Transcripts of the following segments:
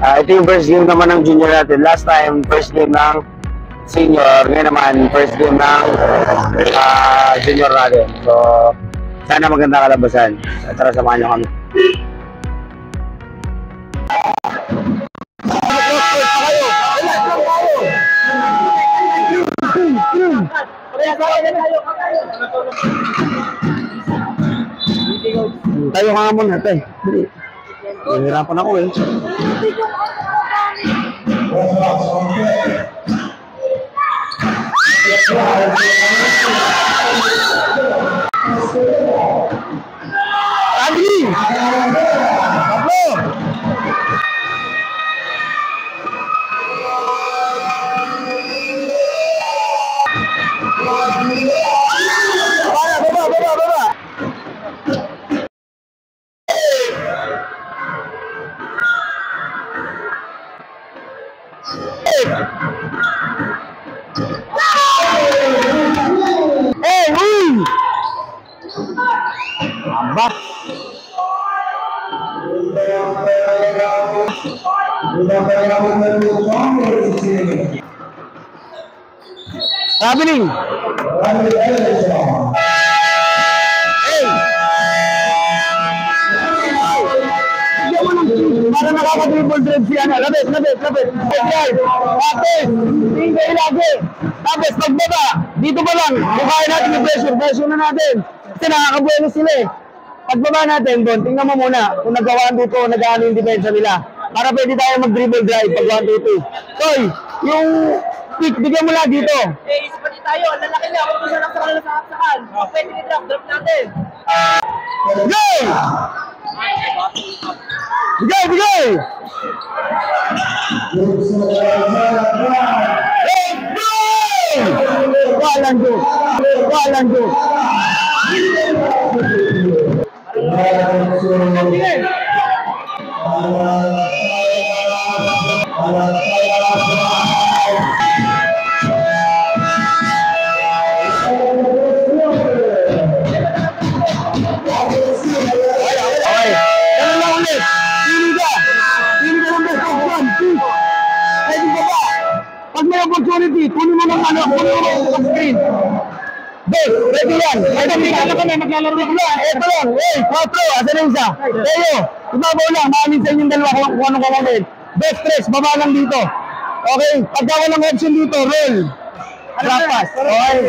Ito yung first game naman ng junior natin. Last time, first game ng senior. Ngayon naman, first game ng junior natin. So, sana maganda kalabasan. Tara, samahan nyo kami. Tayo ka nga muna, te. Nahihirapan ako eh. Adi! Pablo! Baba! Abad. Traveling. Para nakaka-dribble drive si Ana. Labit. Guard. Tapos, tingin lagi. Tapos, pagbaba. Dito pa lang. Bukain natin yung pressure na natin. Kasi nakakabuelo sila eh. Pagbaba natin doon, tingnan mo muna kung nagawa dito o nagaano yung depensa nila. Para pwede tayo mag-dribble drive pag 1, 2, 3. Toy, yung pick, bigyan mo lang dito. Eh, isipati tayo. Lalaki na. Huwag mo siya lang sa kanila sa kapsakan. Pwede ni-drop natin. Go! Bigay! Walang go! Pag may opportunity, kunin mo ng screen. Bes, ready yan. Maglalaro na kami. Ito lang. Hey, 4, asa na isa. Tayo, ibabaw lang. Maamin sa inyong dalawa kung anong kakanin. Best stress, baba lang dito. Okay, pagka walang option dito, roll.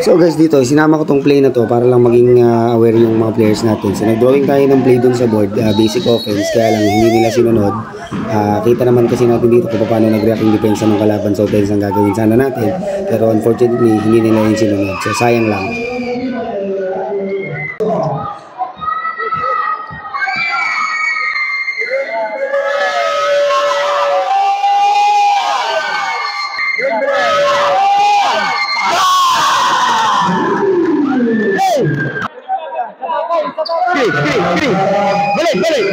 So guys, dito sinama ko tong play na to para lang maging aware yung mga players natin. So nag-drawing tayo ng play dun sa board, basic offense, kaya lang hindi nila sinunod. Kita naman kasi natin dito kung paano nag-react yung depensa ng kalaban sa offense ang gagawin sana natin. Pero unfortunately, hindi nila yung sinunod. So sayang lang. Balik!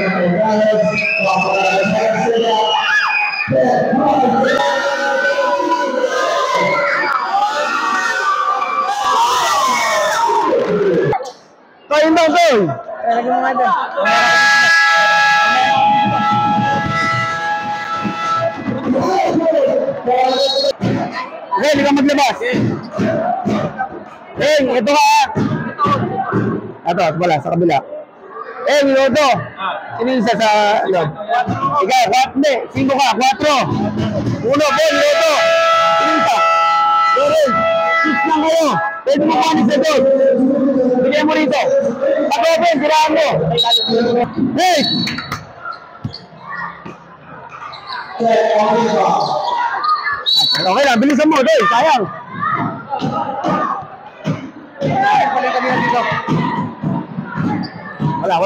Kain daw, Toy! Lagi mo nga doon. Hey, hindi ka maglabas! Hey, ito ka! Ito, wala, sa kabila. Eh, Miloto. Sino isa sa loob? Ikaw, 4. 5 ka, 4. 1, Miloto. Sino isa? Doon. 6 lang kayo. Pwede mo kanis na doon. Bigyan mo rito. Pag-open, siraan mo. Hey! Okay lang, bilisan mo, doy. Sayang. Wala.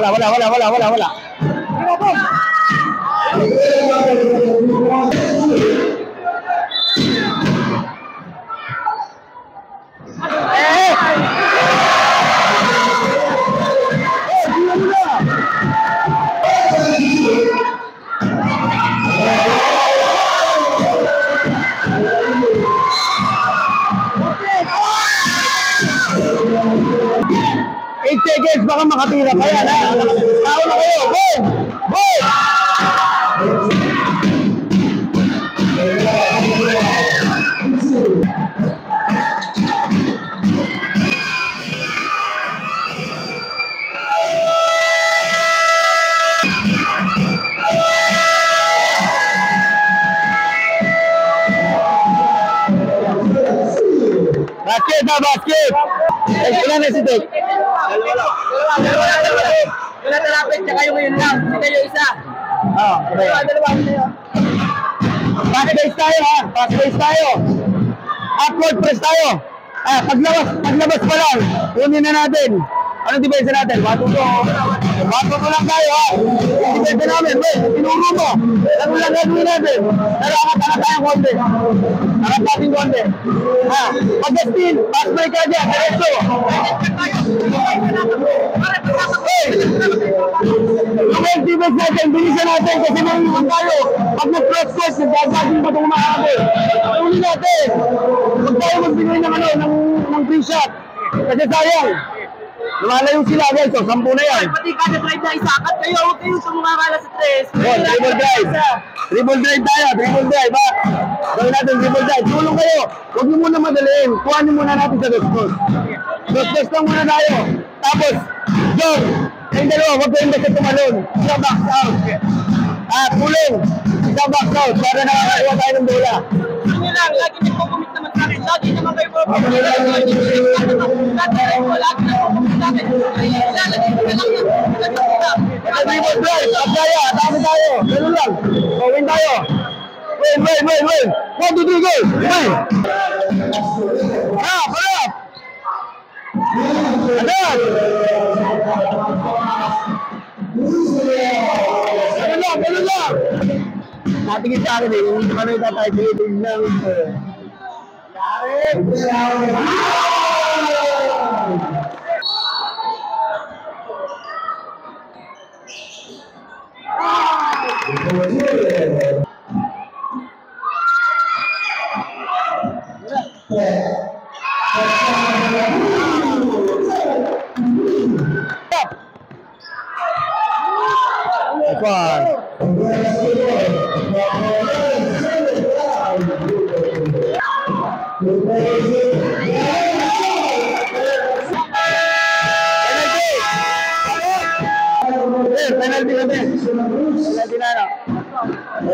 Seconds, baka makatira pa yan, ha? Tao na kayo! Boom! Boom! sa basket. Ilan na si Tek? Wala talapit, tsaka yung ngayon lang. Hindi kayo isa. Dalawa. Pass base tayo ha. Pass base tayo. Upward press tayo. Paglabas pa lang. Kunin na natin. Anong depensa natin? Matuto lang tayo ha. Depensa namin. Wait, tinuro mo. Ano lang gagawin natin? Pero angat tayo konti. Angat natin konti. Ha. Pag-steal, pass break ka dyan. Diretso. Yung defense natin, bilisan natin kasi may iwan tayo. Pag mag-cross court, nagdadating pa itong mahabol. Uli natin. Huwag tayo magbigay ng free shot. Kasi sayang. Lumalayo sila guys, so 10 na yan. Pati kada drive na isakat kayo, huwag kayo sumukakala sa tres. Dribble drive. Dribble drive tayo, dribble drive ha. Gawin natin dribble drive. Tulong kayo. Huwag nyo muna madaliin. Kuhanin muna natin sa dos-dos. Dos-dos lang muna tayo. Tapos, jog. Kayong dalawa, huwag kayong basta tumalon. Isa box out. Tulong. Isa box out para nakakakuha tayo ng bola. Ano lang, lagi niyo po kumit naman sa akin. Lagi naman kayo po kumit sa akin. Lagi na po kumit sa akin. Lalagay ko na lang yan. Dribble drive. Pagkaya, dami tayo. Ganun lang. Win tayo. Win. 1, 2, 3, go. Win. Parap. Adan. Ganun lang. Natingin sa akin eh. Hindi naman na itatay-trading lang. Penalty na ano.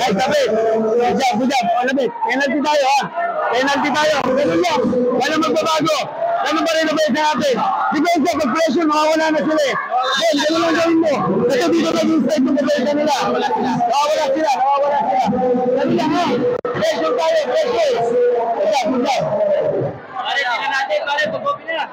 Ay, kapit. Good job. Labit. Penalty tayo ha. Penalty tayo. Ganun lang. Walang magbabago. Ganun pa rin na base natin. Depensa, pag pressure, makawala na sila eh. Ganun lang gawin mo. Kasi dito nag-inspect yung depensa nila. Nakawala sila. Ganun lang ha. Pressure tayo. Good job. Pare, tingnan natin. Pare, pag-open na.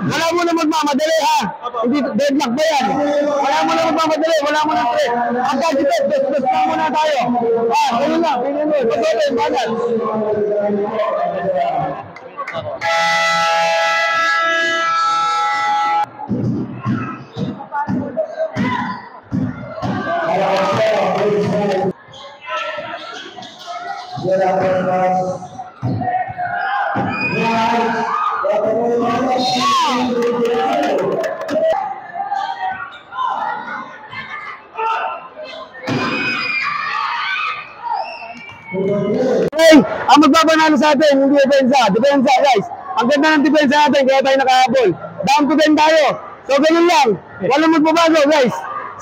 Wala mo na magmamadali ha. Hindi deadlock ba yan? Wala mo na magmamadali. Wala mo na stress. Ang gadget, best lang muna tayo. Ganun lang. Ganun mo. Pag-open, banal. Hey, ang magbabanalo sa atin, hindi depensa. Depensa, guys. Ang ganda ng depensa natin, kaya tayo nakahabol. Down to 10 tayo. So, ganun lang. Walang magbabago, guys.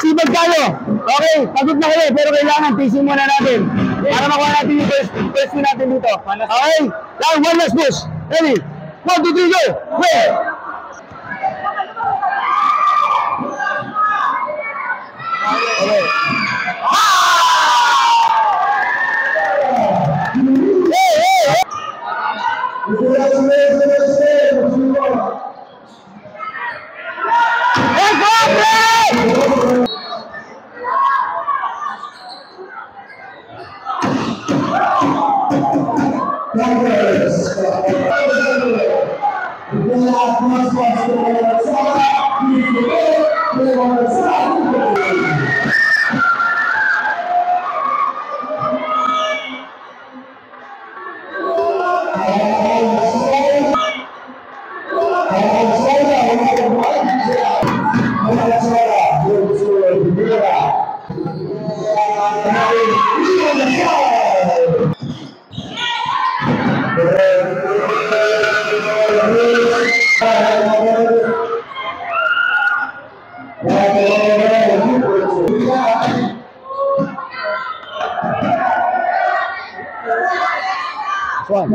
Sibag tayo. Okay, pagod na kayo, pero kailangan tisin muna natin. Para makuha natin yung first win natin dito. Okay? Now, one last push. Ready? 1, 2, 3, go! Wait! Okay. One.